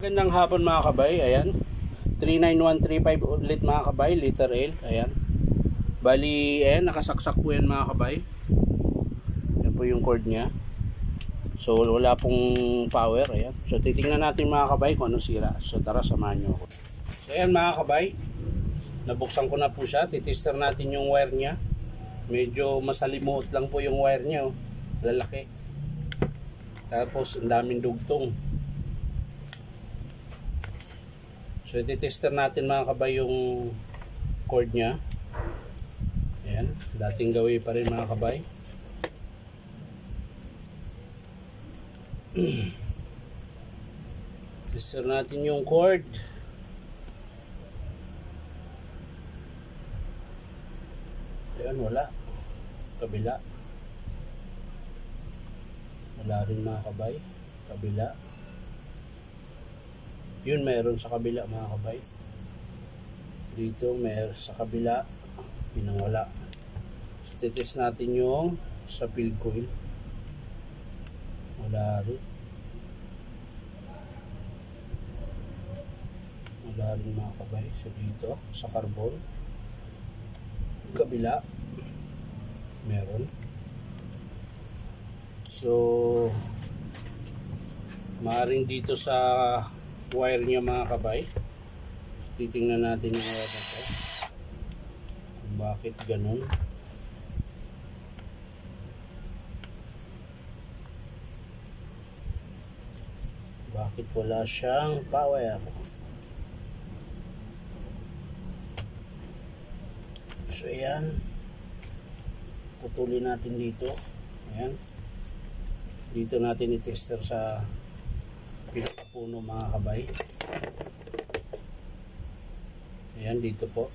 Magandang hapon mga kabay, ayan 39135 ulit mga kabay, liter L, ayan. Bali, ayan, nakasaksak po yan mga kabay. Yan po yung cord nya. So wala pong power, ayan. So titingnan natin mga kabay kung anong sira. So tara, samahan nyo ako. So ayan mga kabay, nabuksan ko na po siya. Titester natin yung wire nya. Medyo masalimuot lang po yung wire nya, oh. Lalaki. Tapos ang daming dugtong. So iti-tester natin mga kabay yung cord nya. Ayan, dating gawin pa rin mga kabay. Tester natin yung cord. Ayan, wala. Kabila. Wala rin mga kabay. Kabila. Yun, meron sa kabila mga kabay. Dito meron sa kabila, pinawala. So titest natin yung sa field coil. Wala rin. Wala rin mga kabay. So dito sa carbon, kabila meron. So maaaring dito sa wire niya mga kabay. Titingnan natin yung wire na ito. Bakit ganun? Bakit wala siyang power? So ayan, putulin natin dito. Ayan, dito natin i-tester sa pinakapuno mga kabay. Ayan, dito po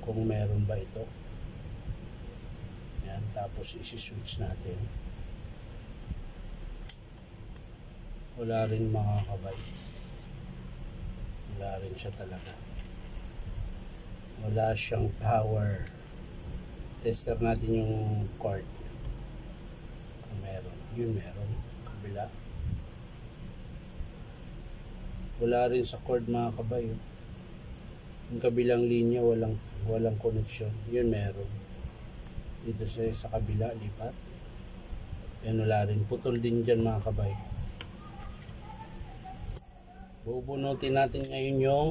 kung meron ba ito. Ayan, tapos isi-switch natin. Wala rin mga kabay. Wala rin siya talaga. Wala siyang power. Tester natin yung cord kung meron. Yun, meron. Kabila. Wala rin sa cord mga kabay. Yung kabilang linya walang connection. Yun meron. Dito sa kabila lipat. Yan, wala rin. Putol din dyan mga kabay. Bubunutin natin ngayon yung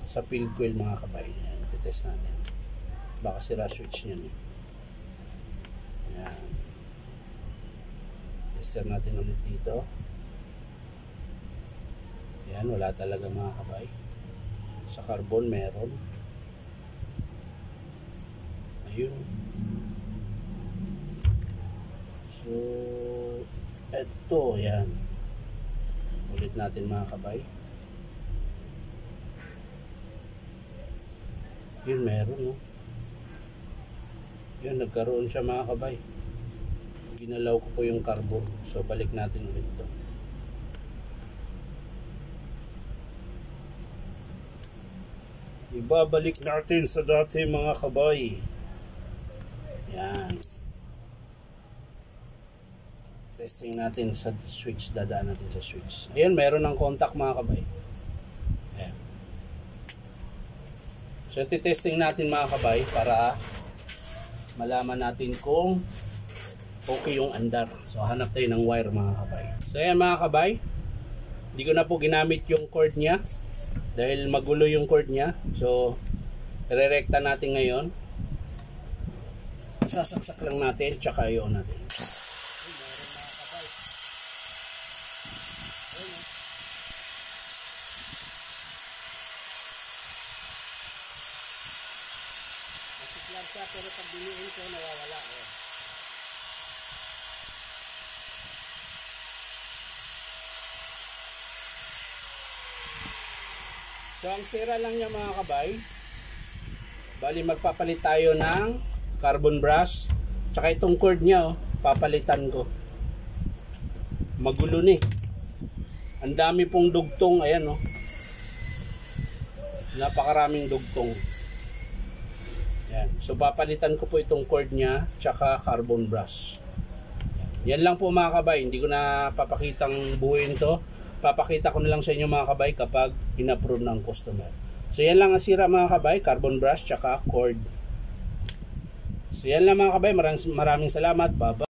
sa field coil mga kabay. Yan, titest natin. Baka sira switch nyan. Yan. Tester natin ulit dito. Yan, wala talaga mga kabay. Sa carbon meron. Ayun. So eto, yan. Ulit natin mga kabay. Yun, meron, no? Yun, nagkaroon siya mga kabay. Ginalaw ko po yung carbon. So balik natin ulit ito. Ibabalik natin sa dati mga kabay. Yan. Testing natin sa switch. Dadaan natin sa switch. Ayan, meron ng contact mga kabay. Ayan. So titesting natin mga kabay para malaman natin kung okay yung andar. So hanap tayo ng wire mga kabay. So ayan mga kabay, hindi ko na po ginamit yung cord nya dahil magulo yung cord nya. So re-recta natin ngayon. Sasaksak lang natin tsaka i-on natin. Masiklar siya pero pag biniin ko nawawala. So ang sira lang niya mga kabay, bali magpapalit tayo ng carbon brush, tsaka itong cord niya, oh, papalitan ko. Magulo ni. Ang dami pong dugtong, ayan, oh. Napakaraming dugtong. Ayan. So papalitan ko po itong cord niya, tsaka carbon brush. Yan lang po mga kabay, hindi ko na papakitang buuin to. papakita ko na lang sa inyo mga kabay kapag in-approve ng customer. So yan lang ang sira mga kabay, carbon brush tsaka cord. So yan lang mga kabay, maraming salamat, bye bye.